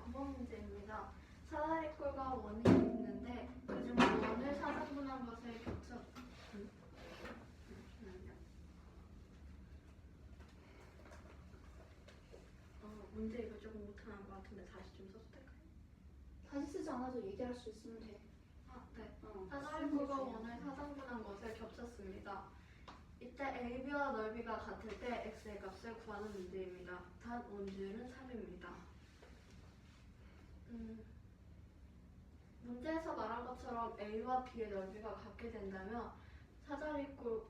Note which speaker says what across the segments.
Speaker 1: 9번 문제입니다. 사다리꼴과 원이 있는데 그중 원을 사등분한 것을 겹쳐 문제 이거 조금 못하는 것 같은데 다시 좀 써도 될까요?
Speaker 2: 다시 쓰지 않아도 얘기할 수 있으면 돼.
Speaker 1: 네.
Speaker 2: 어,
Speaker 1: 사다리꼴과 원을 사등분한 것을 겹쳤습니다. 이때 AB와 넓이가 같을 때 X의 값을 구하는 문제입니다. 단 원주율은 3입니다. 문제에서 말한 것처럼 A와 B의 넓이가 같게 된다면 사다리꼴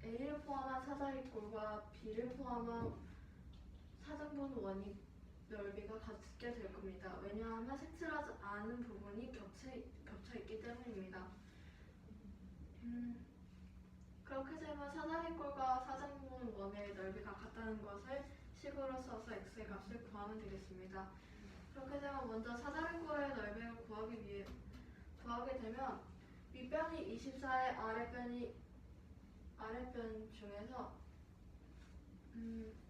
Speaker 1: A를 포함한 사다리꼴과 B를 포함한 사등분 원이 넓이가 같게 될 겁니다. 왜냐하면 색칠하지 않은 부분이 겹쳐 있기 때문입니다. 그렇게 되면 사다리꼴과 사등분 원의 넓이가 같다는 것을 식으로 써서 X의 값을 구하면 되겠습니다. 그렇게 되면 먼저 사다리꼴의 넓이를 구하게 되면 윗변이 24의 아랫변 중에서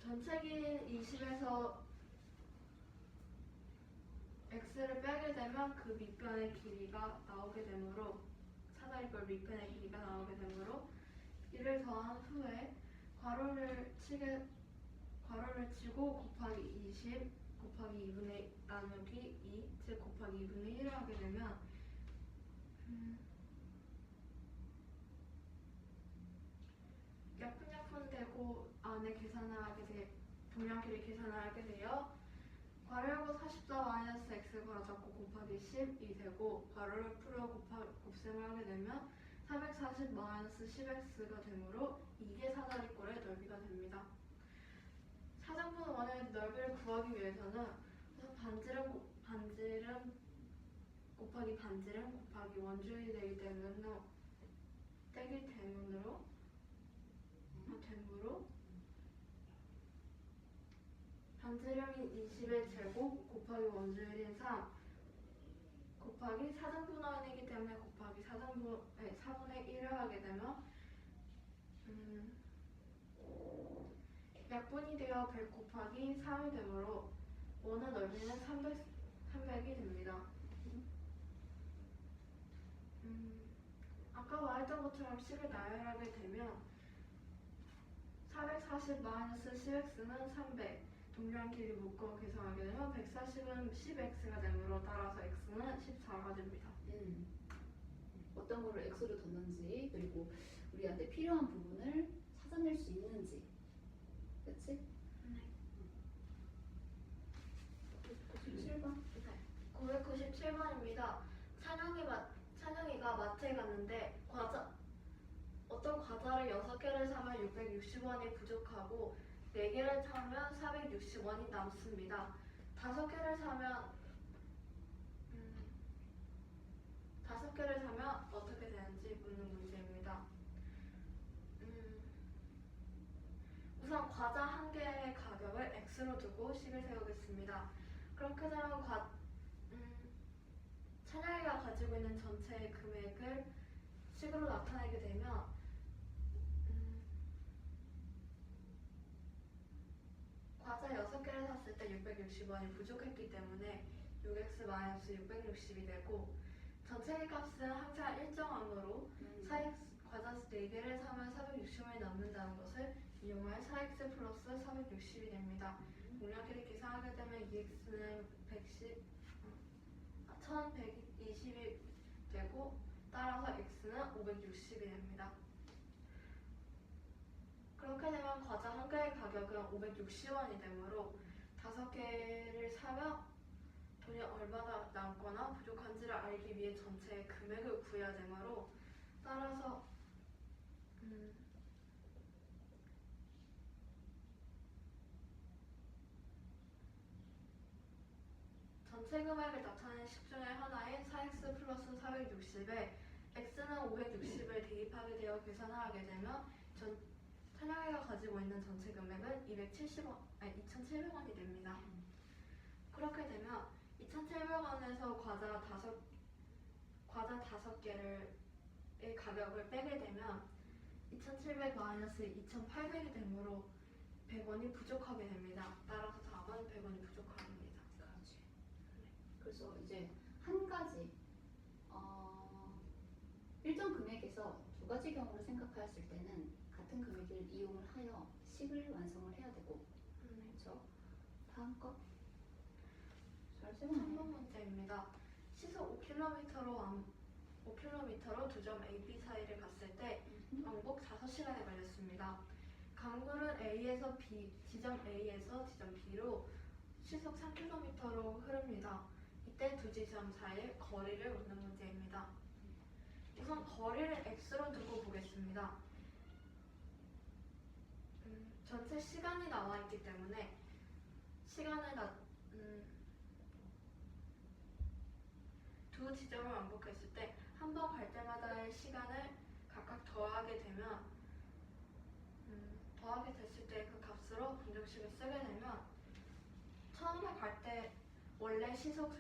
Speaker 1: 전체긴 20에서 x를 빼게 되면 그 밑변의 길이가 나오게 되므로 사다리꼴 밑변의 길이가 나오게 되므로 이를 더한 후에 괄호를 치고 곱하기 20 곱하기 2분의 나누기 2, 즉 곱하기 2분의 1을 하게 되면 약분약분 되고 안에 동량끼리 계산을 하게 돼요. 괄호하고 44 마이너스 x 괄호 잡고 곱하기 10이 되고 괄호를 풀어 곱셈을 하게 되면 440 마이너스 10x가 되므로 이게 사다리꼴의 넓이가 됩니다. 사등분 원의 넓이를 구하기 위해서는 우선 반지름 곱하기 반지름 곱하기 원주율이 되기 때문에 되므로 반지름인 20의 제곱 곱하기 원주율인 3 곱하기 사등분 원이기 때문에 곱하기 4분의 1을 하게 되면 약분이 되어 100 곱하기 3이 되므로 원의 넓이는 300이 됩니다. 아까 말했던 것처럼 식을 나열하게 되면 440-10x는 300 동량끼리 묶어 계산하게 되면 140은 10x가 되므로 따라서 x는 14가 됩니다.
Speaker 2: 어떤 거를 x로 뒀는지 그리고 우리한테 필요한 부분을 찾아낼 수 있는지 그치?
Speaker 1: 네.
Speaker 2: 97번
Speaker 1: 997번입니다. 찬영이가 마트에 갔는데 어떤 과자를 6개를 사면 660원이 부족하고 4개를 사면 460원이 남습니다. 5개를 사면 어떻게 되는지 묻는 문제입니다. 우선 과자 한 개의 가격을 x로 두고 식을 세우겠습니다. 그렇게 되면 찬영이가 가지고 있는 전체의 금액을 식으로 나타내게 되면 과자 6개를 샀을 때 660원이 부족했기 때문에 6x-660이 되고 전체 값은 항상 일정항으로 과자 4개를 사면 460원이 남는다는 것을 이용할 4x 플러스 460이 됩니다. 동량끼리 계산하게 되면 2x는 1120이 되고 따라서 x는 560이 됩니다. 그렇게 되면 과자 한 개의 가격은 560원이 되므로 5개를 사면 돈이 얼마나 남거나 부족한지를 알기 위해 전체의 금액을 구해야 되므로 따라서 전체 금액을 나타내는 식 중에 하나인 4x 플러스 460에 x는 560을 대입하게 되어 계산을 하게 되면 찬영이가 가지고 있는 전체 금액은 2,700원이 됩니다. 그렇게 되면 2,700원에서 과자 5개의 가격을 빼게 되면 2,700 마이너스 2,800이 되므로 100원이 부족하게 됩니다. 따라서 답은 100원이 부족합니다.
Speaker 2: 그래서 이제 한 가지 일정 금액에서 두 가지 경우를 생각하였을 때는 같은 금액을 이용을 하여 식을 완성을 해야 되고, 그렇죠? 다음 거. 잘 세웠네.
Speaker 1: 3번 문제입니다. 시속 5km로 두 점 A, B 사이를 갔을 때 왕복 5시간이 걸렸습니다. 강물은 A에서 B, 지점 A에서 지점 B로 시속 3km로 흐릅니다. 이때 두 지점 사이의 거리를 묻는 문제입니다. 우선 거리를 x로 두고 보겠습니다. 전체 시간이 나와 있기 때문에 두 지점을 왕복했을 때 한 번 갈 때마다의 시간을 각각 더하게 되면 더하게 됐을 때 그 값으로 방정식을 쓰게 되면 처음에 갈 때 원래 시속이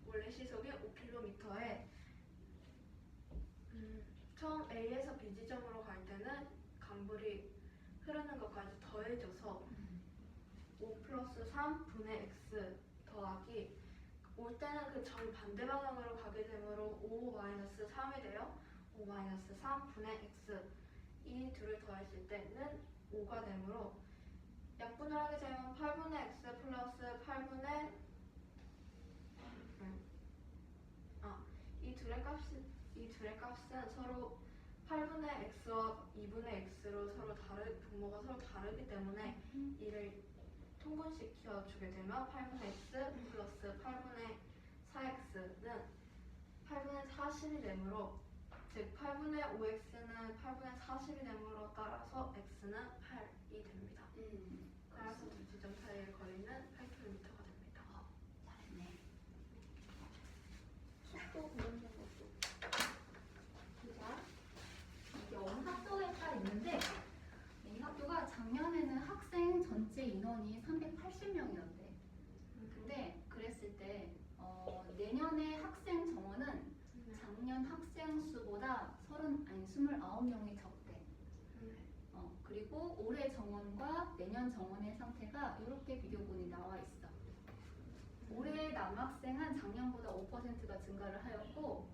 Speaker 1: 5km에 처음 A에서 B 지점으로 갈 때는 강물이 흐르는 것까지 더해져서 5 플러스 3 분의 x 더하기 올 때는 그 정반대 방향으로 가게 되므로 5 마이너스 3이 돼요. 5 마이너스 3 분의 x 이 둘을 더했을 때는 5가 되므로 약분을 하게 되면 8분의 x 플러스 8분의 이 둘의 값은 서로 8분의 x와 2분의 x로 분모가 서로 다르기 때문에 이를 통분시켜 주게 되면 8분의 x 플러스 8분의 4x는 8분의 40이 되므로, 즉 8분의 5x는 8분의 40이 되므로 따라서 x는 8이 됩니다. 따라서 두 지점 사이의 거리는 8km가 됩니다.
Speaker 2: 잘했네. 속도 관련된 것도. 자, 이게 어느 학교에 따라 있는데, 이 학교가 작년에는 학생 전체 인원이 380명이었대. 근데 그랬을 때 내년에 학생 정원은 작년 학생 수보다 29명이 적대. 그리고 올해 정원과 내년 정원의 상태가 이렇게 비교본이 나와 있어. 올해 남학생은 작년보다 5%가 증가를 하였고,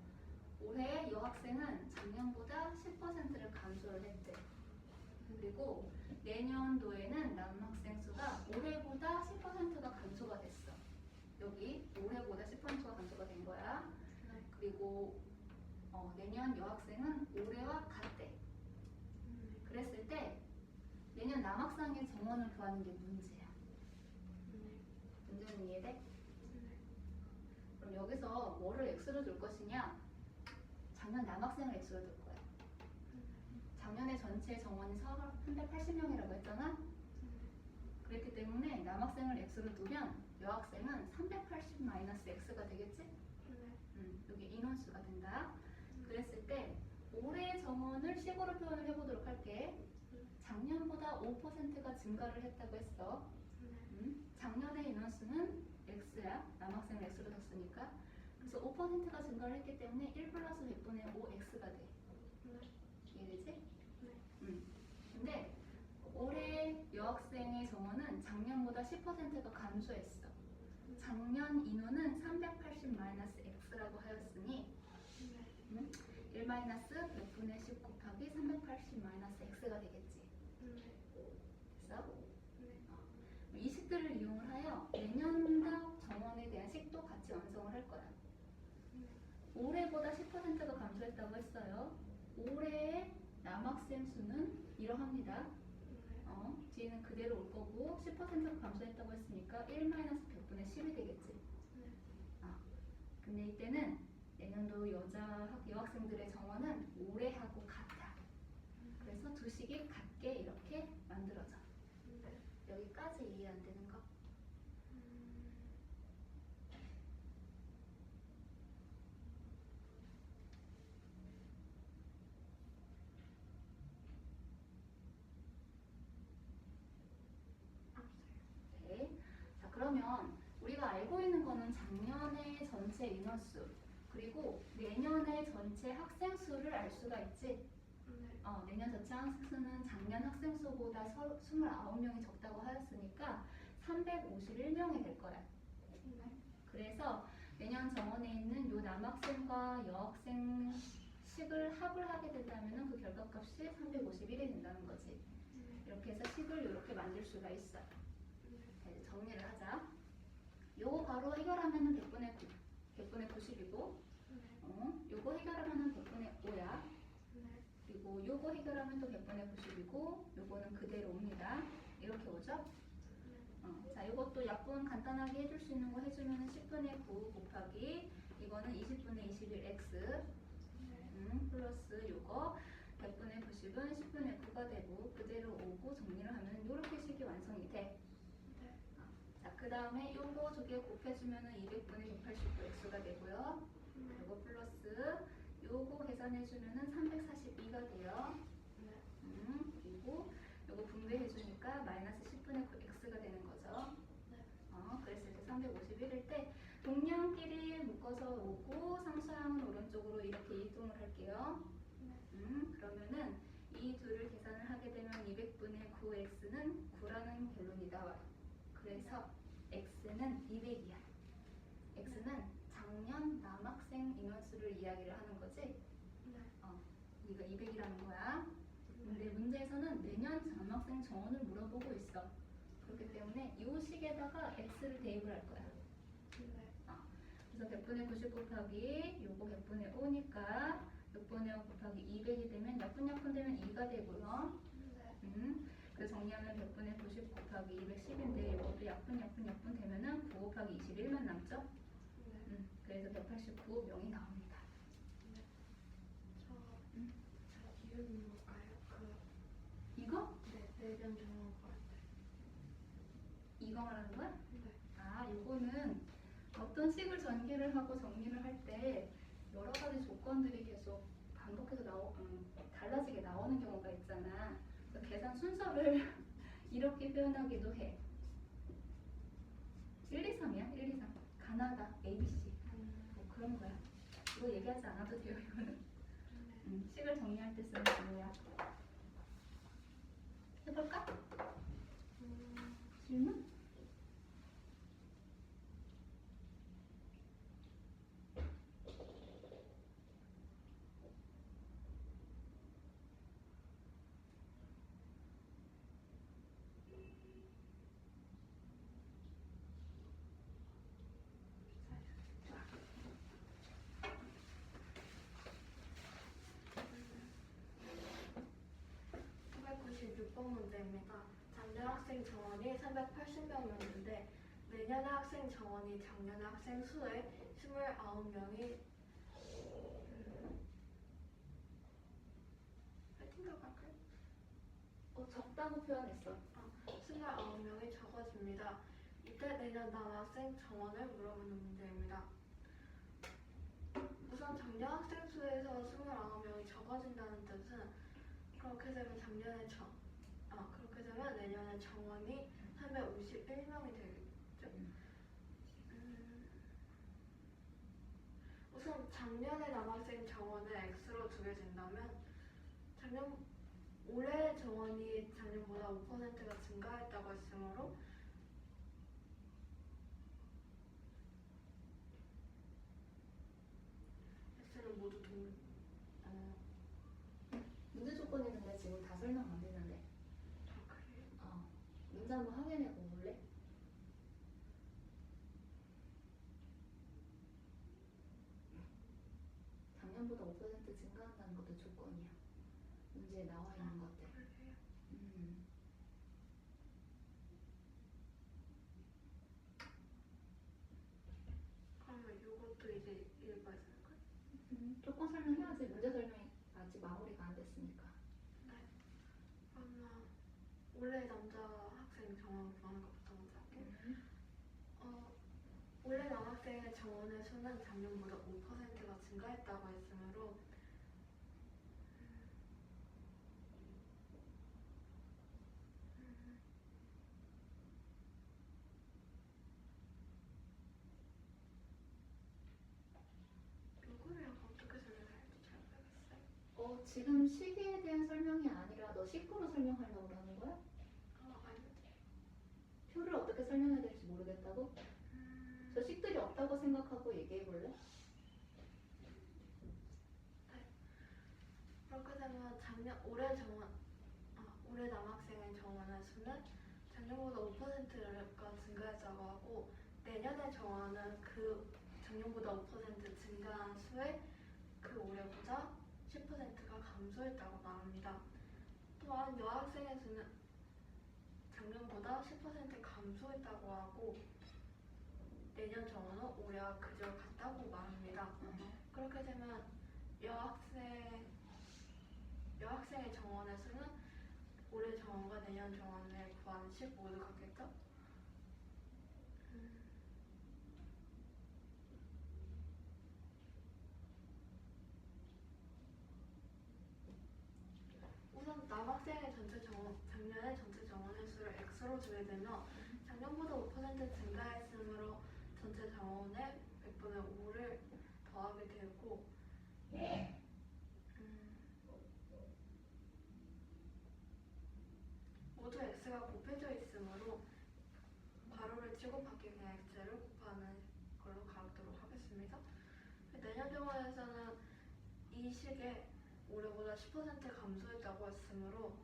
Speaker 2: 올해 여학생은 작년보다 10%를 감소를 했대. 그리고 내년도에는 남학생 수가 올해보다 10%가 감소가 됐어. 여기 올해보다 10%가 감소가 된 거야. 그리고 내년 여학생은 올해와 같대. 그랬을 때 내년 남학생의 정원을 구하는 게 문제야. 문제는 이해돼? 그럼 여기서 뭐를 x로 둘 것이냐? 작년 남학생을 x로 둘 거야. 작년에 전체 정원이 380명이라고 했잖아? 그랬기 때문에 남학생을 x로 두면 여학생은 380 마이너스 x가 되겠지? 여기 인원수가 된다. 그랬을 때 올해 정원을 식으로 표현을 해보도록 할게. 작년보다 5%가 증가를 했다고 했어. 작년의 인원수는 x야. 남학생을 x로 뒀으니까. 그래서 5%가 증가를 했기 때문에 1 플러스 100분의 5x가 돼. 이해되지? 근데 올해 여학생의 정원은 작년보다 10%가 감소했어. 작년 인원은 380 마이너스 x라고 하였으니 1 마이너스 100분의 10 곱하기 380 마이너스 x가 되겠지. 됐어? 이 식들을 이용을 하여 내년도 정원에 대한 식도 같이 완성을 할 거야. 올해보다 10%가 감소했다고 했어요. 올해의 남학생 수는 이러합니다. 뒤에는 그대로 올 거고 10%가 감소했다고 했으니까 1 마이너스 100분의 10이 되겠지. 근데 이때는 내년도 여학생들의 정원은 올해하고 같아. 그래서 두 식이 같게 이렇게 만들어져. 여기까지 이해 안 되는 거? 네. 자, 그러면 우리가 알고 있는 거는 작년의 전체 인원수 그리고 내년의 전체 학생 수를 알 수가 있지. 내년 전체 학생 수는 작년 학생 수보다 29명이 적다고 하였으니까 351명이 될 거야. 그래서 내년 정원에 있는 요 남학생과 여학생 식을 합을 하게 된다면 그 결과값이 351이 된다는 거지. 이렇게 해서 식을 이렇게 만들 수가 있어. 자, 이제 정리를 하자. 요거 바로 해결하면은 100분의 9, 100분의 90이고, 요거 해결하면은 100분의 5야. 그리고 요거 해결하면 또 100분의 90이고, 요거는 그대로 옵니다. 이렇게 오죠? 자, 요것도 약분 간단하게 해줄 수 있는 거 해주면은 10분의 9 곱하기 이거는 20분의 21x 플러스 요거 100분의 90은 10분의 9가 되고 그대로 오고 정리를 하면 이렇게 식이 완성이 돼. 자, 그 다음에 요거 두 개 곱해주면은 200분의 189x가 되고요. 요거 플러스 요거 계산해주면은 342가 돼요. 그리고 요거 분배해주니까 마이너스 10분의 9x가 되는 거죠. 그랬을 때 351일 때 동량끼리 묶어서 오고 상수항은 오른쪽으로 이렇게 이동을 할게요. 그러면은 이 둘을 계산을 하게 되면 200분의 9x는 9라는 결론이 나와요. 그래서 x는 200이야. x는 작년 남학생 인원수를 이야기를 하는 거지? 이거 200이라는 거야. 근데 문제에서는 내년 남학생 정원을 물어보고 있어. 그렇기 때문에 이 식에다가 x를 대입을 할 거야. 그래서 100분의 90 곱하기 요거 100분의 5니까 6분의 5 곱하기 200이 되면 약분 되면 2가 되고요. 그래서 정리하면 100분의 90 곱하기 210인데 이것도 약분 되면은 9 곱하기 21만 남죠? 그래서 189명이 나옵니다.
Speaker 1: 저 기억이 뭘까요?
Speaker 2: 이거?
Speaker 1: 내년 정원 볼 때.
Speaker 2: 이거 말하는 거야?
Speaker 1: 네.
Speaker 2: 아, 요거는 어떤 식을 전개를 하고 정리를 할 때 여러 가지 조건들이 계속 반복해서 달라지게 나오는 경우가 있잖아. 그래서 계산 순서를 이렇게 표현하기도 해. 1, 2, 3이야? 1, 2, 3. 가나다, ABC. 뭐 그런 거야. 이거 얘기하지 않아도 돼요, 이거는. 식을 정리할 때 쓰는 단어야. 해볼까? 질문?
Speaker 1: 번 문제입니다. 작년 학생 정원이 380명이었는데 내년 학생 정원이 작년 학생 수의 29명이 파이팅가 갈까요?
Speaker 2: 적다고 표현했어.
Speaker 1: 29명이 적어집니다. 이때 내년 남학생 정원을 물어보는 문제입니다. 우선 작년 학생 수에서 29명이 적어진다는 뜻은 그렇게 되면 그렇게 되면 내년에 정원이 351명이 되겠죠? 우선 작년에 남학생 정원을 x로 두게 된다면 올해 정원이 작년보다 5%가 증가했다고 했으므로 x는 모두
Speaker 2: 문제 조건이 근데 지금 다 설명 안 되는데.
Speaker 1: 그래요?
Speaker 2: 문제 한번 확인해 볼래? 작년보다 5% 증가한다는 것도 조건이야. 문제에 나와 있는 것들.
Speaker 1: 그러세요? 그러면 이것도 이제 읽어야 되는 거예요?
Speaker 2: 조건 설명해야지. 문제 설명이 아직 마무리가 안 됐으니까.
Speaker 1: 네. 그러면 올해 남자 학생 정원 구하는 것부터 먼저 할게요. 올해 남학생의 정원의 수는 작년보다 5%가 증가했다고 했으므로 이거를 어떻게 설명할지 잘 모르겠어요.
Speaker 2: 지금 시기에 대한 설명이 아니라 너 식구로 설명하려고 그러는 거야?
Speaker 1: 아닌데.
Speaker 2: 표를 어떻게 설명해야 될지 모르겠다고? 저 식들이 없다고 생각하고 생각하고 얘기해 볼래?
Speaker 1: 그렇게 되면 올해 남학생의 정원의 수는 작년보다 5%가 증가했다고 하고 내년의 정원은 그 작년보다 5% 증가한 수에 그 올해보다 10%가 감소했다고 말합니다. 또한 여학생의 수는 작년보다 10% 감소했다고 하고 내년 정원은 올해와 그저 같다고 말합니다. 그렇게 되면 여학생의 정원의 수는 올해 정원과 내년 정원에 구한 10 모두 같겠죠? 우선 작년의 전체 정원의 수를 x로 두게 되면 작년보다 5% 증가했으므로 전체 정원의 100분의 5를 더하게 되고 모두 x가 곱해져 있으므로 괄호를 치고 밖에 그냥 x를 곱하는 걸로 가도록 하겠습니다. 내년 정원에서는 이 식에 올해보다 10% 감소했다고 했으므로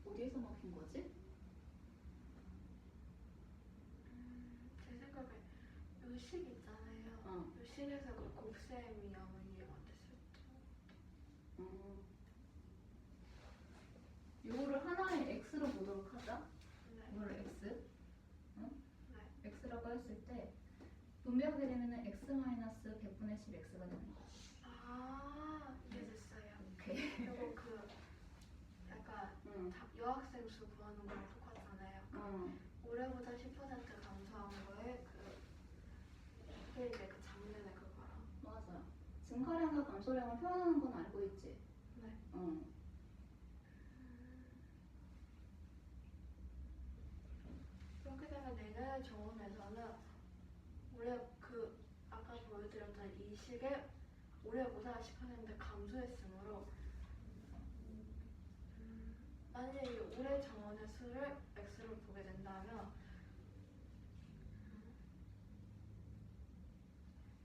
Speaker 2: 어디에서 막힌 거지?
Speaker 1: 제 생각에 요 식 있잖아요.
Speaker 2: 어.
Speaker 1: 요 식에서 그 곱셈이 아마 이해가 됐을 때
Speaker 2: 요거를 하나의 x로 보도록 하자.
Speaker 1: 네.
Speaker 2: 이거를 x, 응?
Speaker 1: 네.
Speaker 2: x라고 했을 때 분배하게 되면은 x-100분의 10x가 되는 거야.
Speaker 1: 아, 이해됐어요.
Speaker 2: 오케이.
Speaker 1: 요거 그 약간 여학생 수 구하는 거랑 똑같잖아요. 올해보다 10% 감소한 거에 그게 이제 그 작년에 그거랑.
Speaker 2: 맞아. 증가량과 감소량을 표현하는 건 알고 있지?
Speaker 1: 네. 그렇게 되면 내년의 정원에서는 올해 그 아까 보여드렸던 이 식에 올해보다 10% 감소했으므로 만약에 이 올해 정원의 수를 x로 보게 된다면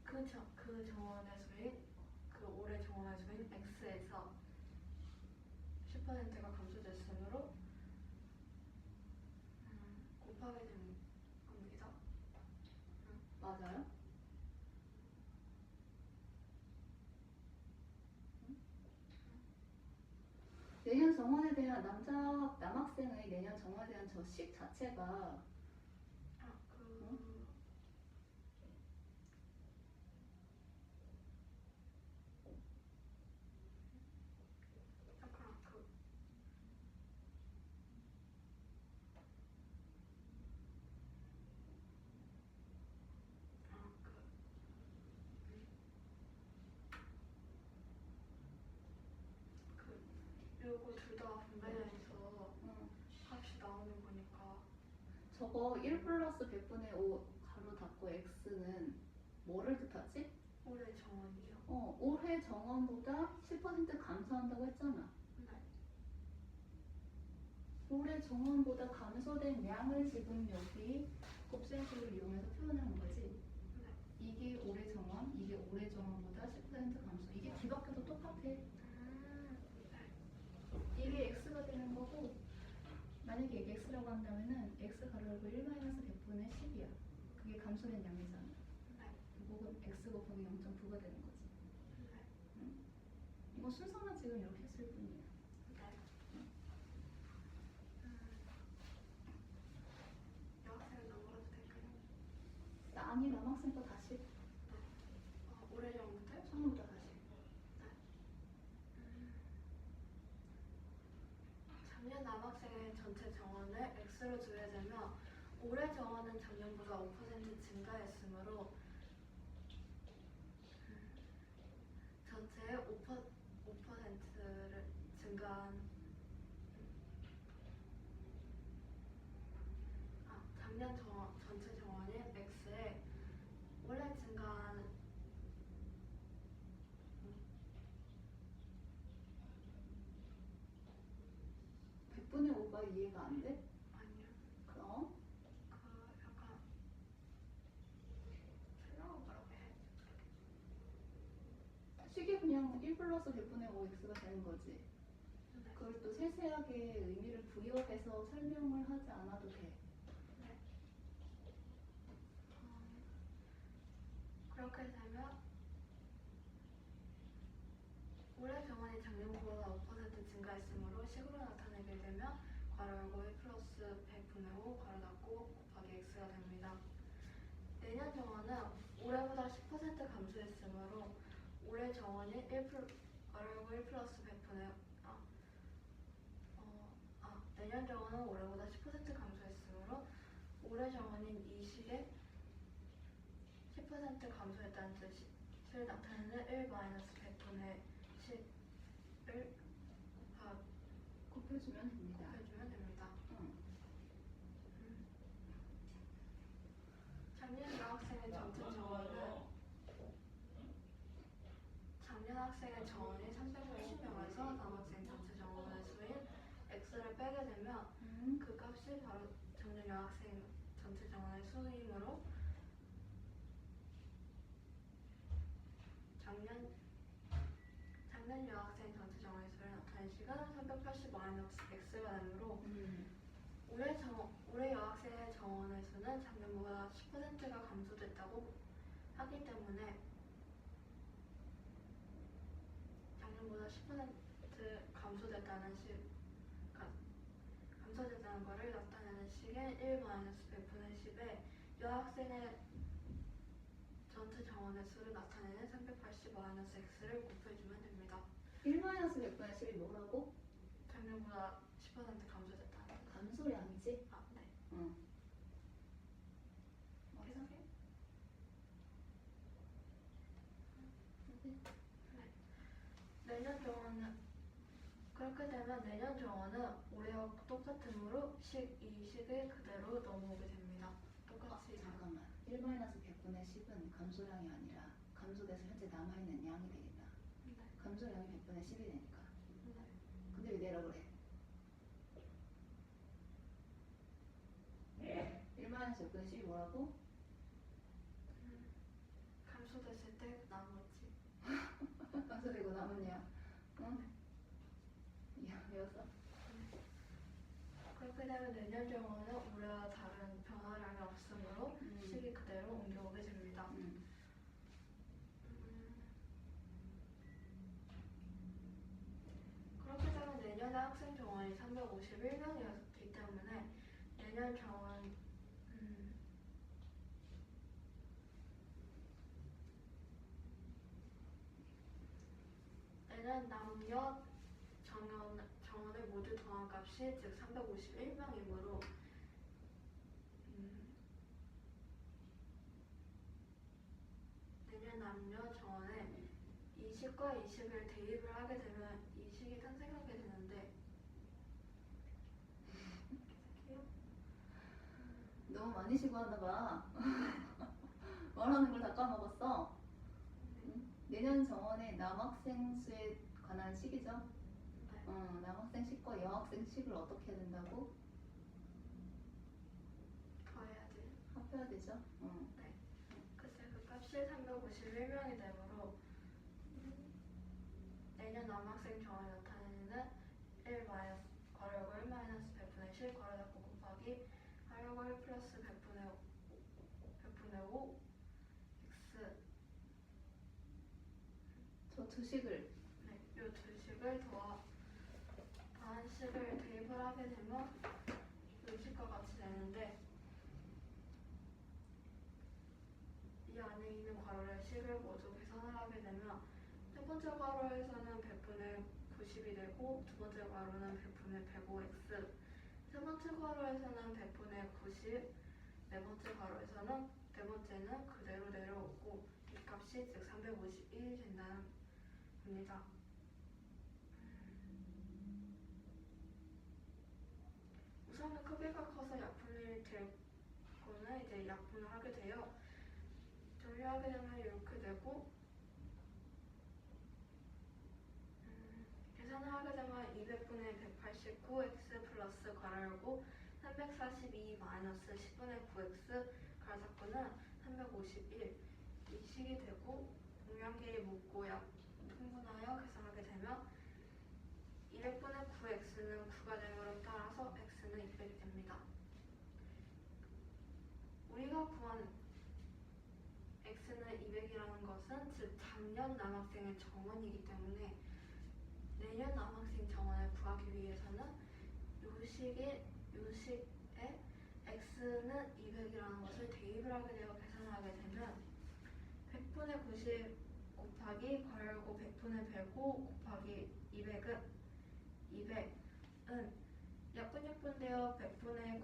Speaker 1: 그 정원의 수인 그 올해 정원의 수인 x에서 10%가 감소됐으므로 곱하게 되는 겁니다.
Speaker 2: 맞아요? 내년 정원에 대한 남학생의 내년 정원에 대한 저 식 자체가
Speaker 1: 요거 둘 다 분배해서 값이 나오는 거니까
Speaker 2: 저거 1 플러스 100분의 5 가로 닫고 x는 뭐를 뜻하지?
Speaker 1: 올해 정원이요.
Speaker 2: 올해 정원보다 10% 감소한다고 했잖아.
Speaker 1: 네.
Speaker 2: 올해 정원보다 감소된 양을 지금 여기 곱셈식을 이용해서 표현한 거지.
Speaker 1: 네.
Speaker 2: 이게 올해 정원, 이게 올해 정원보다 10% 감소. 이게 뒤바뀌어도 똑같아. 이게 x가 되는 거고, 만약에 이게 x라고 한다면은 x 가로열고 1-100분의 10이야. 그게 감소된 양이잖아.
Speaker 1: 네.
Speaker 2: 이거 x 곱하기 0.9가 되는 거지.
Speaker 1: 네.
Speaker 2: 이거 순서만 지금 이렇게 했을 뿐이야.
Speaker 1: 네. 여학생은 넘어가도 될까요?
Speaker 2: 아니, 남학생 거 다시.
Speaker 1: 올해 정원부터요?
Speaker 2: 처음부터 다시.
Speaker 1: 작년 남학생의 전체 정원을 x로 두게 되면 올해 정원은 작년보다 5% 증가했으므로 전체의 5%를 증가한 작년 전체 정원이
Speaker 2: 이해가 안 돼?
Speaker 1: 아니요.
Speaker 2: 그럼
Speaker 1: 그 약간 설명을 뭐라고 해야
Speaker 2: 식이 그냥 1 플러스 100분의 5x가 되는 거지.
Speaker 1: 네.
Speaker 2: 그걸 또 세세하게 의미를 부여해서 설명을 하지 않아도 돼.
Speaker 1: 네. 그렇게 되면 올해 정원이 작년보다 5% 증가했으므로 식으로 나타내게 되면 괄호 열고 1 플러스 100분의 5 괄호 닫고 곱하기 x가 됩니다. 내년 정원은 올해보다 10% 감소했으므로 올해 정원이 괄호 열고 1 플러스 100분의 내년 정원은 올해보다 10% 감소했으므로 올해 정원인 이 시에 10% 감소했다는 뜻을 나타내는 1 마이너스 100분의 10을
Speaker 2: 곱해주면 됩니다.
Speaker 1: 곱해주면 됩니다.
Speaker 2: 응.
Speaker 1: 작년 여학생의 전체 정원은 작년 학생의 정원이 380명에서 남학생 전체 정원의 수인 x를 빼게 되면 그 값이 바로 작년 여학생 전체 정원의 수이므로 작년 여학생 전체 정원의 수를 나타낸 식은 380 마이너스 x가 되므로 올해 여학생의 정원의 수는 작년보다 10%가 감소됐다고 하기 때문에 작년보다 10% 감소됐다는 것을 나타내는 식인 1 마이너스 100분의 10에 여학생의 전체 정원의 수를 나타내는 380 마이너스 x를 곱해주면 됩니다.
Speaker 2: 1 마이너스 100분의 10이 뭐라고?
Speaker 1: 작년보다 10% 감소됐다는 거.
Speaker 2: 감소량이지?
Speaker 1: 네.
Speaker 2: 응.
Speaker 1: 계속해? 내년 정원은 그렇게 되면 내년 정원은 올해와 똑같으므로 이 식을 그대로 넘어오게 됩니다. 똑같이
Speaker 2: 잠깐만. 1 마이너스 100분의 10은 감소량이 아니라 감소돼서 현재 남아있는 양이 되겠다.
Speaker 1: 네.
Speaker 2: 감소량이 100분의 10이 되니까.
Speaker 1: 네.
Speaker 2: 근데 왜 내라 그래? 1 마이너스 100분의 10이 뭐라고?
Speaker 1: 감소됐을 때 나머지.
Speaker 2: 감소되고 남은 양. 응? 야, 외웠어?
Speaker 1: 그렇게 되면 내년 정원은 올해와 다른 변화량이 없으므로 식이 그대로 옮겨오게 됩니다. 그렇게 되면 내년에 학생 정원이 351명이었기 때문에 내년 정원 내년 남녀 정원을 모두 더한 값이 즉 351명이므로 내년 남녀 정원에 이 식과 이 식을 대입을 하게 되면 이 식이 탄생하게 되는데
Speaker 2: 너무 많이 쉬고 하나 봐. 말하는 걸 다 까먹었어. 응? 내년 정원의 남학생 수에 관한 식이죠?
Speaker 1: 네.
Speaker 2: 남학생 식과 여학생 식을 어떻게 해야 된다고?
Speaker 1: 더해야지.
Speaker 2: 합해야 되죠?
Speaker 1: 네. 그때 그 값이 351명이 되므로 내년 남학생 정원을 나타내는 1 마이너스 괄호 1 마이너스 100분의 10 괄호 닫고 곱하기 괄호 1 플러스 100분의 5 x
Speaker 2: 저 두 식을
Speaker 1: 네, 이 두 식을 더한 식을 대입을 하게 되면 이 식과 같이 되는데 이 안에 있는 괄호의 식을 모두 계산을 하게 되면 첫 번째 괄호에서는 100분의 90이 되고 두 번째 괄호는 100분의 105x 세 번째 괄호에서는 100분의 90 네 번째 괄호에서는 네 번째는 그대로 내려오고 이 값이 즉 351이 된다는 겁니다. 우선은 크기가 커서 약분이 될 거는 이제 약분을 하게 돼요. 정리하게 되면 이렇게 되고 계산을 하게 되면 200분의 189x 플러스 괄호 괄호 342 마이너스 10분의 9x 가로 잡고는 351 이 식이 되고 동량끼리 묶고 약 분분하여 계산하게 되면 200분의 9x는 9가 되므로 따라서 x는 200이 됩니다. 우리가 구한 x는 200이라는 것은 즉 작년 남학생의 정원이기 때문에 내년 남학생 정원을 구하기 위해서는 요식에 x는 200이라는 것을 대입을 하게 되어 계산하게 되면 100분의 90 곱하기 괄호 100분의 105 곱하기 200은 약분되어 100분의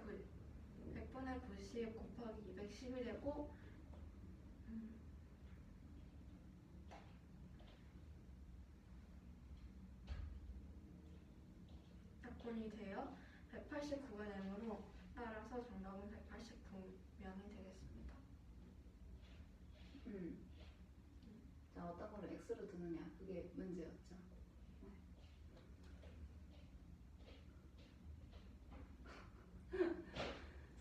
Speaker 1: 90 곱하기 210이 되고 약분이 되어 189가 되므로 따라서 정답은 189명이 되겠습니다.
Speaker 2: 자, 어떤 거를 x로 두느냐 그게 문제였죠.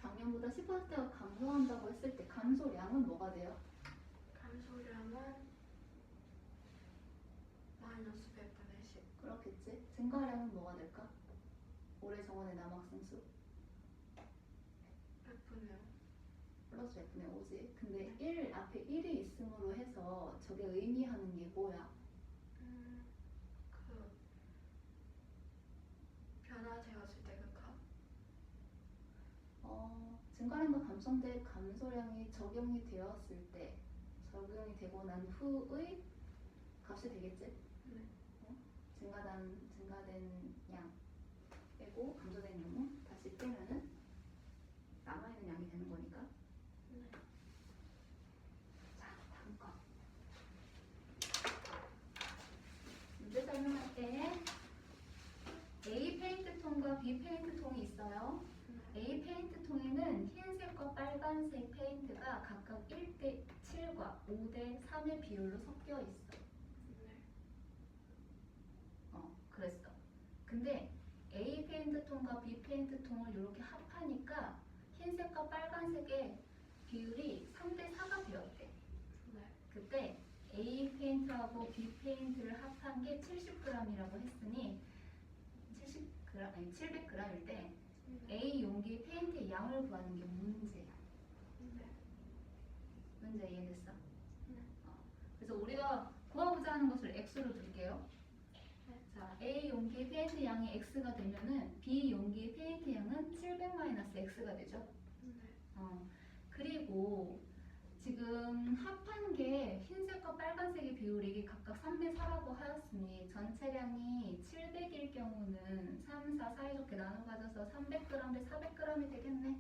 Speaker 2: 작년보다 10%가 감소한다고 했을 때 감소량은 뭐가 돼요?
Speaker 1: 감소량은 마이너스 100분의 10.
Speaker 2: 그렇겠지. 증가량은 뭐가 될까? 올해 정원의 남학생 수
Speaker 1: 100분의 5.
Speaker 2: 플러스 100분의 5지. 근데 1 앞에 1이 있음으로 해서 저게 의미하는 게 뭐야?
Speaker 1: 그 변화되었을 때 그 값.
Speaker 2: 증가량과 감소량이 적용이 되었을 때 적용이 되고 난 후의 값이 되겠지?
Speaker 1: 네.
Speaker 2: 증가된 양 빼고 감소된 양은 다시 빼면은 남아있는 양이 되는 거니까.
Speaker 1: 네.
Speaker 2: 자, 다음 거. 문제 설명할 때 A 페인트 통과 B 페인트 통이 있어요. A 페인트 통에는 흰색과 빨간색 페인트가 각각 1대 7과 5대 3의 비율로 섞여 있어.
Speaker 1: 네.
Speaker 2: 그랬어. 근데 A 페인트 통과 B 페인트 통을 이렇게 합하니까 흰색과 빨간색의 비율이 3대 4가 되었대.
Speaker 1: 네.
Speaker 2: 그때 A 페인트하고 B 페인트를 합한 게 70g이라고 했으니 700g일 때 A 용기 페인트의 양을 구하는 게 문제야.
Speaker 1: 네.
Speaker 2: 문제 이해됐어?
Speaker 1: 네.
Speaker 2: 그래서 우리가 구하고자 하는 것을 x로 둘게요.
Speaker 1: 네.
Speaker 2: 자, A 용기 페인트 양이 x가 되면은 B 용기 페인트 양은 700-x가 되죠.
Speaker 1: 네.
Speaker 2: 그리고 지금 합한 게 흰색과 빨간색의 비율이 각각 3대 4라고 하였으니 전체량이 700일 경우는 3, 4 사이좋게 나눠 가져서 300g 대 400g이 되겠네.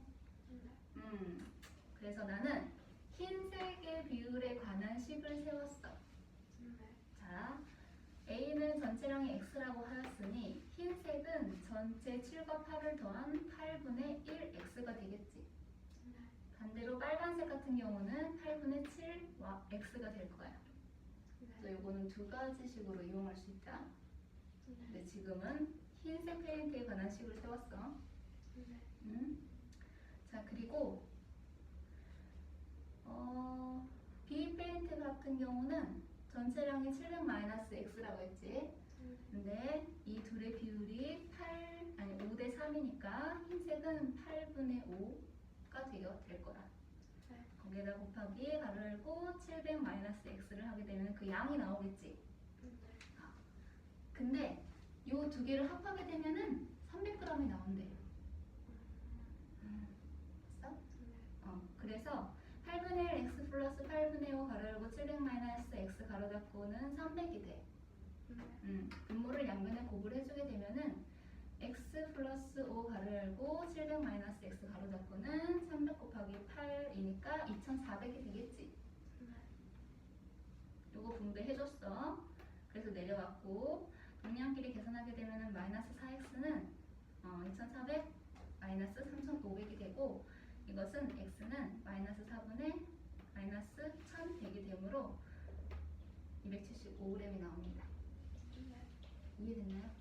Speaker 2: 그래서 나는 흰색의 비율에 관한 식을 세웠어.
Speaker 1: 네.
Speaker 2: 자, A는 전체량이 x라고 하였으니 흰색은 전체 7과 8을 더한 8분의 1x가 되겠지. 반대로 빨간색 같은 경우는 8분의 7와 x가 될 거야. 그래서 이거는 두 가지 식으로 이용할 수 있다. 근데 지금은 흰색 페인트에 관한 식을 세웠어. 자, 그리고 B 페인트 같은 경우는 전체량이 700-x라고 했지. 근데 이 둘의 비율이 5대 3이니까 흰색은 8분의 5가 될 거라.
Speaker 1: 네.
Speaker 2: 거기에다 곱하기 가로 열고 700-x를 하게 되면 그 양이 나오겠지. 근데 이 두 개를 합하게 되면은 300g이 나온대. 됐어? 그래서 8분의 1 x 플러스 8분의 5 가로 열고 700-x 가로 닫고는 300이 돼. 분모를 양면에 곱을 해주게 되면은 x 플러스 5 가로 열고 700-x 가로 닫고는 300 곱하기 8이니까 2400이 되겠지. 요거 분배해줬어. 그래서 내려왔고 동량끼리 계산하게 되면은 마이너스 4x는 2400 마이너스 3500이 되고 이것은 x는 마이너스 4분의 마이너스 1100이 되므로 275g이 나옵니다. 이해됐나요?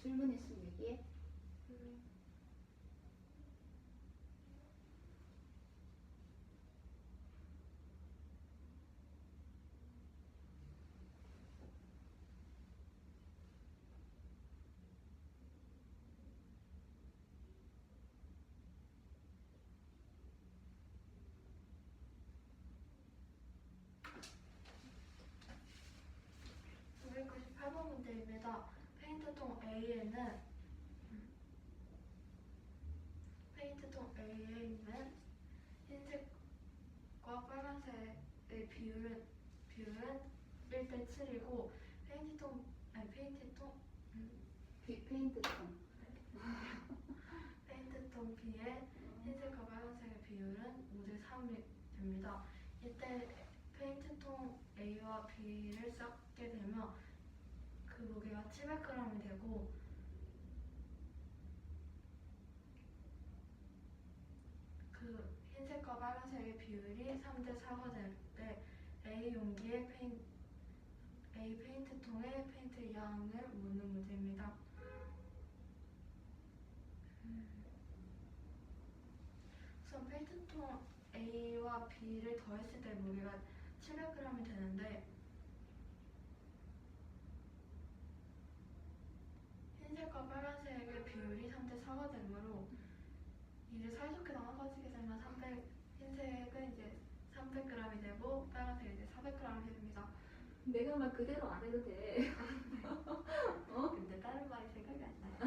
Speaker 2: 질문 있으면 얘기해.
Speaker 1: 번 문제입니다. 페인트통 A에는 흰색과 빨간색의 비율은 1대 7이고 페인트통 B의 흰색과 빨간색의 비율은 5대 3이 됩니다. 이때 페인트통 A와 B를 섞게 되면 그 무게가 700g이 되고 그 흰색과 빨간색의 비율이 3대 4가 될 때 A 페인트통의 페인트 양을 묻는 문제입니다. 우선 페인트통 A와 B를 더했을 때 무게가 700g이 되는데 흰색과 빨간색의 비율이 3대 4가 되므로 이제 사이좋게 나눠가지게 되면 흰색은 이제 300g이 되고 빨간색은 이제 400g이 됩니다.
Speaker 2: 내가 말 그대로 안 해도 돼.
Speaker 1: 근데 다른 말이 생각이 안 나요.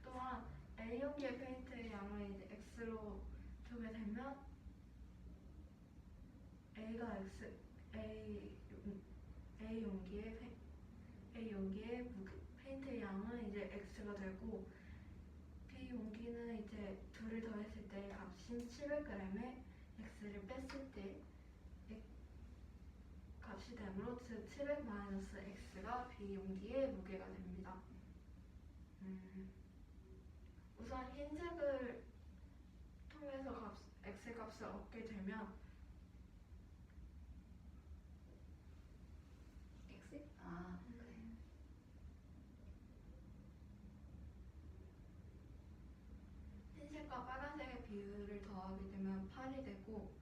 Speaker 1: 또한 A 용기의 페인트의 양을 이제 X로 두게 되면 A 용기의 페인트의 양은 이제 X가 되고 B 용기는 이제 둘을 더했을 때 값인 700g에 X를 뺐을 때 값이 되므로 즉 700-X가 B 용기의 무게가 됩니다. 우선 흰색을 통해서 X 값을 얻게 되면
Speaker 2: X? 그래.
Speaker 1: 흰색과 빨간색의 비율을 더하게 되면 8이 되고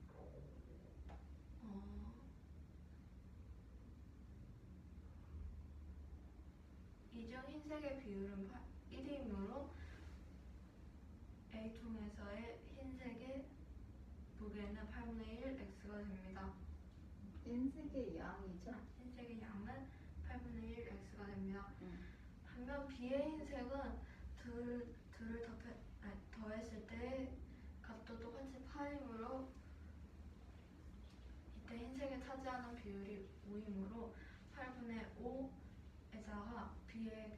Speaker 1: 이중 흰색의 비율은 1이므로 A통에서의 흰색의 무게는 8분의 1 X가 됩니다.
Speaker 2: 흰색의 양이죠?
Speaker 1: 흰색의 양은 8분의 1 X가 됩니다. 반면 B의 흰색은 둘을 더했을 때 값도 똑같이 8이므로 이때 흰색이 차지하는 비율이 5이므로 8분의 5에다가 B의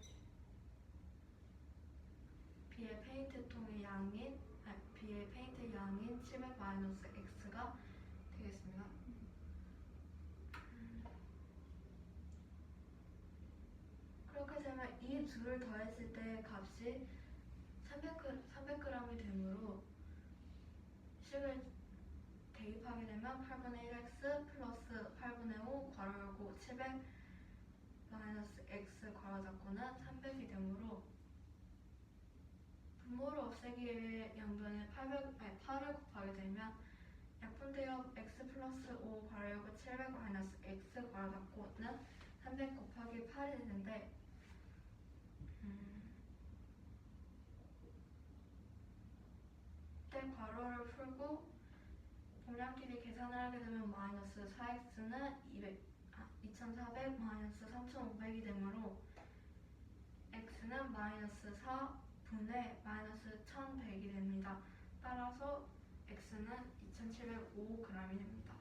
Speaker 1: 페인트 양인 700-X가 되겠습니다. 그렇게 되면 이 둘을 더했을 때 값이 300g이 되므로 식을 대입하게 되면 8분의 1x 플러스 8분의 5 괄호 열고 700 x 괄호 닫고는 300이 되므로 분모를 없애기 위해 양변에 8을 곱하게 되면 약분되어 x 플러스 5 괄호 열고 700 x 괄호 닫고는 300 곱하기 8이 되는데 이때 괄호를 풀고 공량끼리 계산을 하게 되면 마이너스 4x는 2400 마이너스 3500이 되므로 x는 마이너스 4분의 마이너스 1100이 됩니다. 따라서 x는 2705g이 됩니다.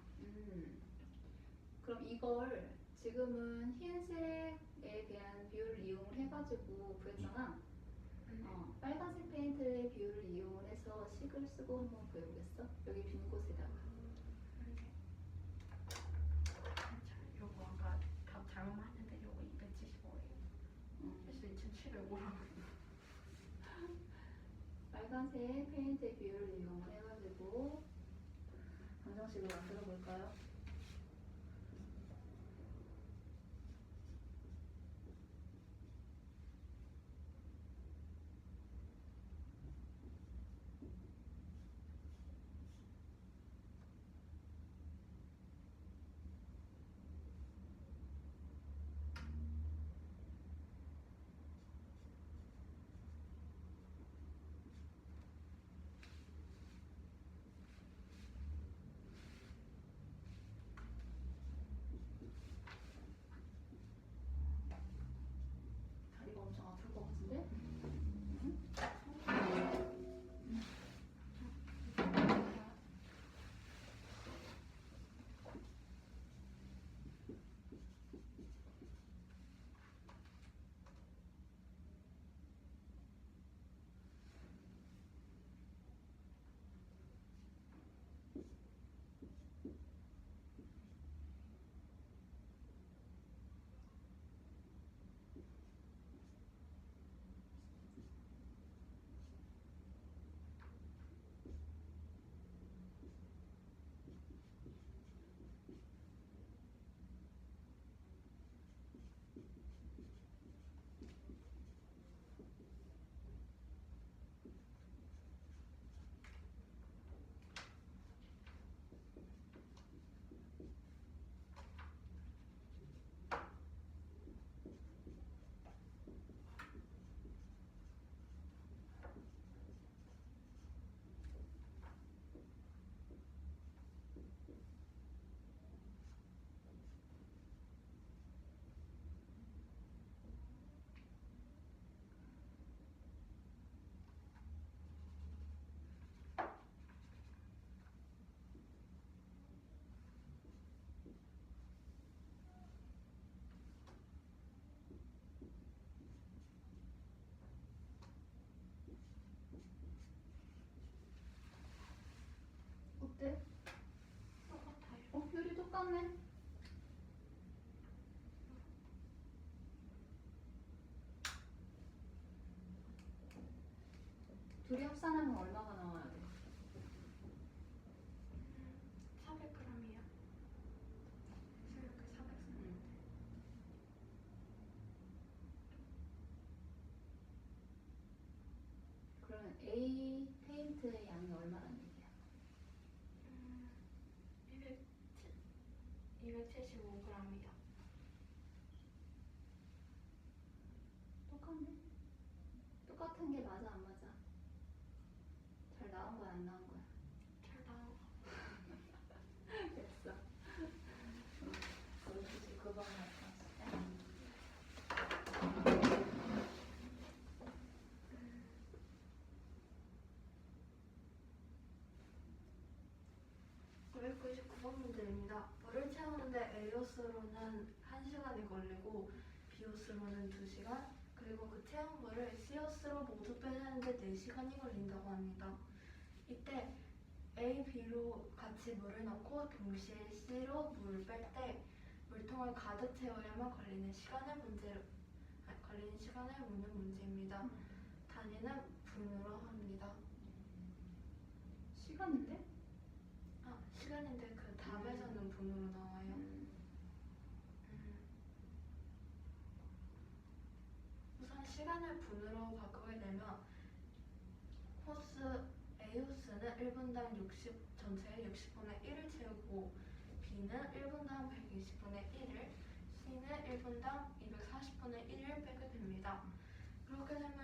Speaker 2: 그럼 이걸 지금은 흰색에 대한 비율을 이용을 해가지고 구했잖아. 빨간색 페인트의 비율을 이용을 해서 식을 쓰고 한번 구해보겠어? 여기 빈 곳에다가.
Speaker 1: 요거 아까 답 잘못 맞는데 요거 275예요. 그래서 2705라고.
Speaker 2: 빨간색 페인트의 비율을 이용을 해가지고 방정식을 만들어 볼까요? 똑같아?
Speaker 1: 똑같아요.
Speaker 2: 효리 똑같네. 둘이 합산하면 얼마가 나와야 돼?
Speaker 1: 400g이요. 그래서 이렇게 400 쓰는데.
Speaker 2: 그러면 A 페인트의 양이 얼마란 얘기야?
Speaker 1: 275g이요.
Speaker 2: 똑같네. 똑같은 게 맞아 안 맞아? 잘 나온 거야 안 나온 거야?
Speaker 1: 잘 나와.
Speaker 2: 됐어. 그렇지 그거만 맞췄어.
Speaker 1: 네, 999번 문제입니다. 물을 채우는데 A호스로는 1시간이 걸리고 B호스로는 2시간, 그리고 그 채운 물을 C호스로 모두 빼내는데 4시간이 걸린다고 합니다. 이때 A, B로 같이 물을 넣고 동시에 C로 물을 뺄 때 물통을 가득 채우려면 걸리는 시간을 묻는 문제입니다. 단위는 분으로 합니다.
Speaker 2: 시간인데?
Speaker 1: 시간인데 그 답에서는 분으로 나와요. 우선 시간을 분으로 바꾸게 되면 A 호스는 1분당 60, 전체의 60분의 1을 채우고 B는 1분당 120분의 1을, C는 1분당 240분의 1을 빼게 됩니다. 그렇게 되면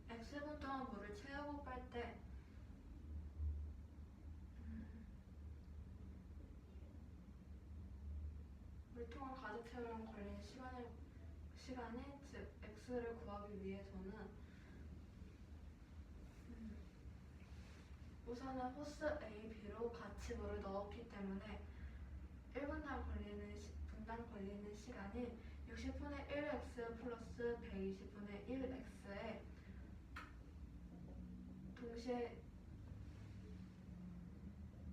Speaker 1: X분 동안 물을 채우고 뺄 때 물통을 가득 채우려면 걸리는 시간이 즉 X를 구하기 위해서는 우선은 호스 A, B로 같이 물을 넣었기 때문에 1분당 걸리는 시간이 60분의 1x 플러스 120분의 1x에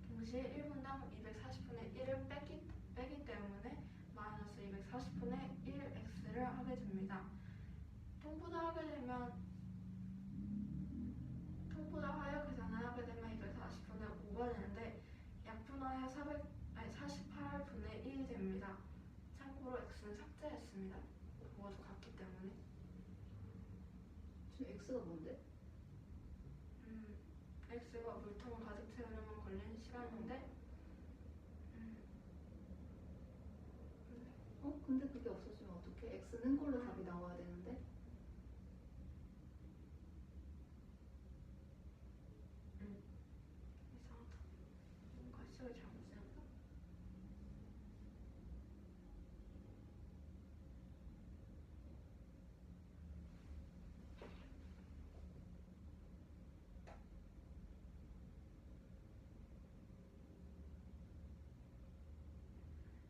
Speaker 1: 동시에 1분당 240분의 1을 빼기 때문에 마이너스 240분의 1x를 하게 됩니다. 통분할하여 계산을 하게 되면 240분의 5가 되는데 약분하여 48분의 1이 됩니다. 참고로 x는 삭제했습니다. 모두 같기 때문에.
Speaker 2: 지금 X가 뭔데?
Speaker 1: x가 물통을 가득 채우려면 걸리는 시간인데
Speaker 2: 근데 그게 없어지면 어떡해? X는 걸로 답이 나와야 되는데?
Speaker 1: 이상하다. 뭔가 시각이 잘못 쓰였나?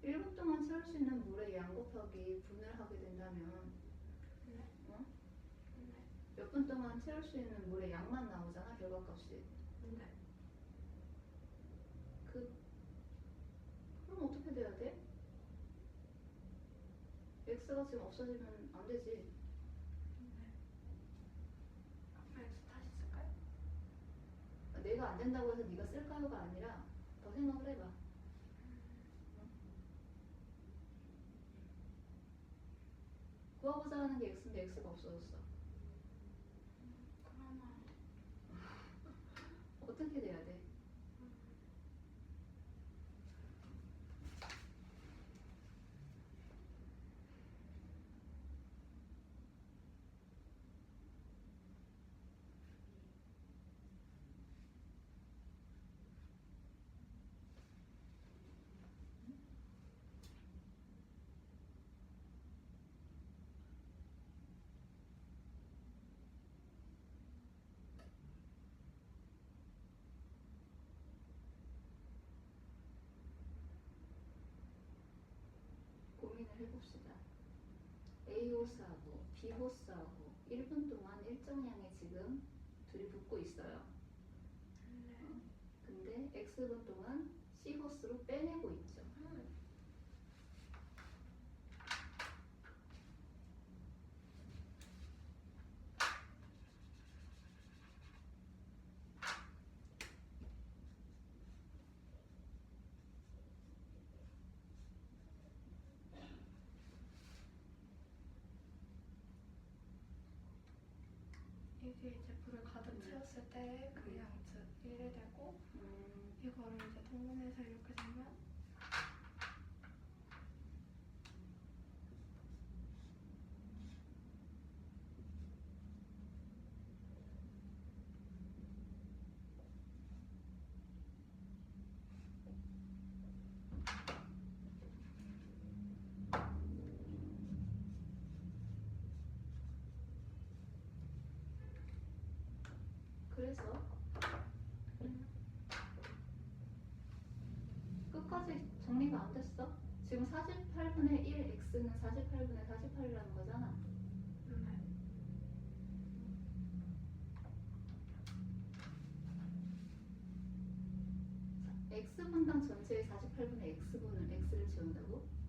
Speaker 2: 일 분 동안 채울 수 있는 물의 양 곱하기 분을 하게 된다면
Speaker 1: 네.
Speaker 2: 몇 분 동안 채울 수 있는 물의 양만 나오잖아 결과값이.
Speaker 1: 네.
Speaker 2: 그럼 어떻게 돼야 돼? X가 지금 없어지면 안 되지.
Speaker 1: 그럼 x 다시 쓸까요?
Speaker 2: 내가 안 된다고 해서 네가 쓸까요가 아니라 더 생각을 해봐. 구하고자 하는 게 X인데 X가 없어졌어.
Speaker 1: 그러면
Speaker 2: 어떻게 돼야 돼? 고민을 해봅시다. A 호스하고 B 호스하고 1분 동안 일정 양의 지금 둘이 붙고 있어요. x분 동안 c호수로 빼내고 있죠.
Speaker 1: 이게 이제 불을 가득 채웠을 때 그 양측 1이 되고 이거를 이제 통분해서 이렇게 되면
Speaker 2: 그래서 끝까지 정리가 안 됐어. 지금 48분의 1 x는 48분의 48이라는 거잖아. x분당 전체의 48분의 x분을 x를 채운다고?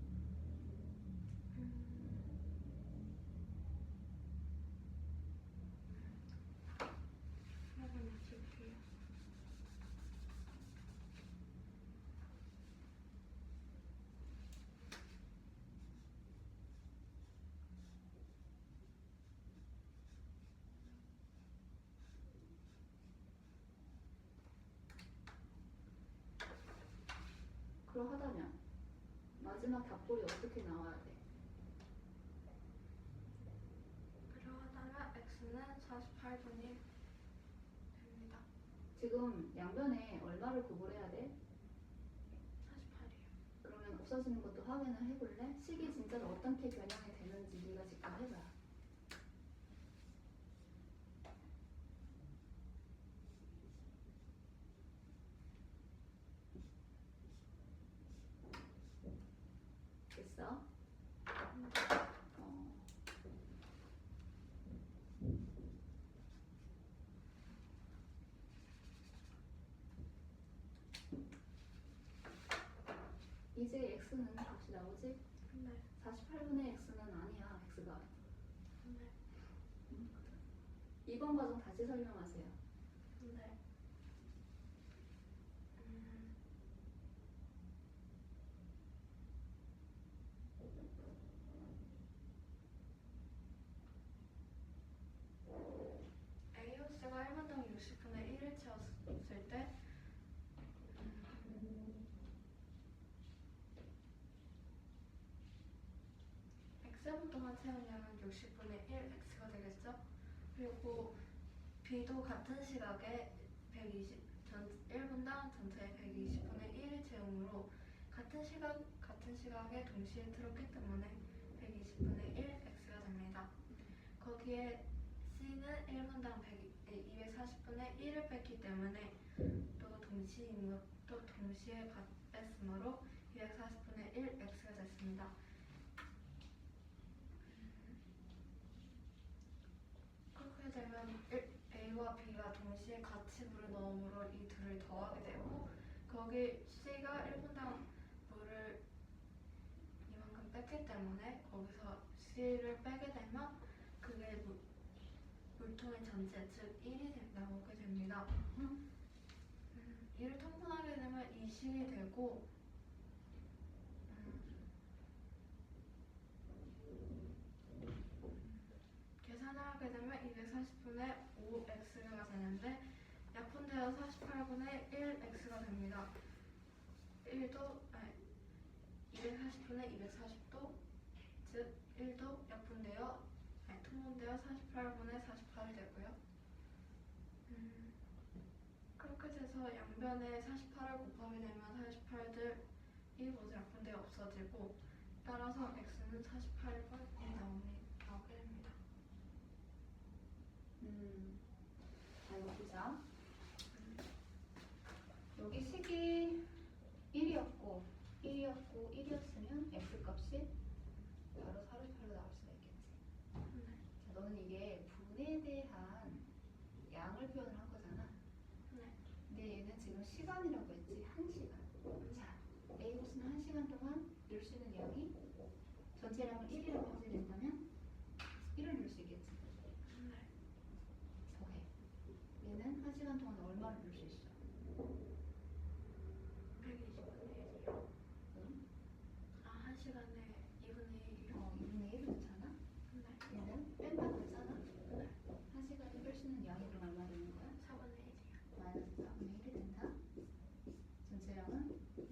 Speaker 1: 한번 맞출게요.
Speaker 2: 그러하다면 마지막 답볼이 어떻게 나와야 돼?
Speaker 1: 그러하다면 x는 48분이 됩니다.
Speaker 2: 지금 양변에 얼마를 구분해야 돼?
Speaker 1: 48이요.
Speaker 2: 그러면 없어지는 것도 확인을 해볼래? 식이 진짜로 어떻게 변형이 되는지 네가 직접 해봐. 됐어? 이제 x는 값이 나오지?
Speaker 1: 네.
Speaker 2: 48분의 x는 아니야, x가.
Speaker 1: 네.
Speaker 2: 2번 과정 다시 설명하세요.
Speaker 1: 네. A호수가 1분당 60분의 1을 채웠을 때 X분 동안 채운 양은 60분의 1 X가 되겠죠? 그리고 B도 같은 시각에 1분당 전체 120분의 1을 채우므로 같은 시각에 동시에 틀었기 때문에 120분의 1 X가 됩니다. 거기에 C는 1분당 240분의 1을 뺐기 때문에 또 동시에 뺐으므로 240분의 1 X가 됐습니다. 그렇게 되면 A와 B가 동시에 같이 물을 넣으므로 이 둘을 더하게 되고 거기 C가 1분당 물을 이만큼 뺐기 때문에 거기서 C를 빼게 되면 그게 물통의 전체 즉 1이 나오게 됩니다. 이를 통분하게 되면 이 식이 되고 계산을 하게 되면 240분의 5x가 되는데 약분되어 48분의 1x가 됩니다. 240분의 240도 즉 1도 통분되어 48분의 48이 되고요. 그렇게 돼서 양변에 48을 곱하게 되면 48들 이 모두 약분되어 없어지고 따라서 x는 48번이 나오게 됩니다.
Speaker 2: 자, 이거 보자. 여기 식이 1이었고 1이었으면 x값이 바로 48로 나올 수가 있겠지. 자, 너는 이게 분에 대한 양을 표현을 한 거잖아.
Speaker 1: 네.
Speaker 2: 근데 얘는 지금 시간이라고 했지.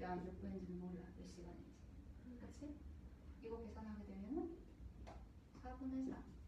Speaker 2: 몇 분인지는 몰라. 몇 시간인지. 그치? 이거 계산하게 되면은 4분의 4.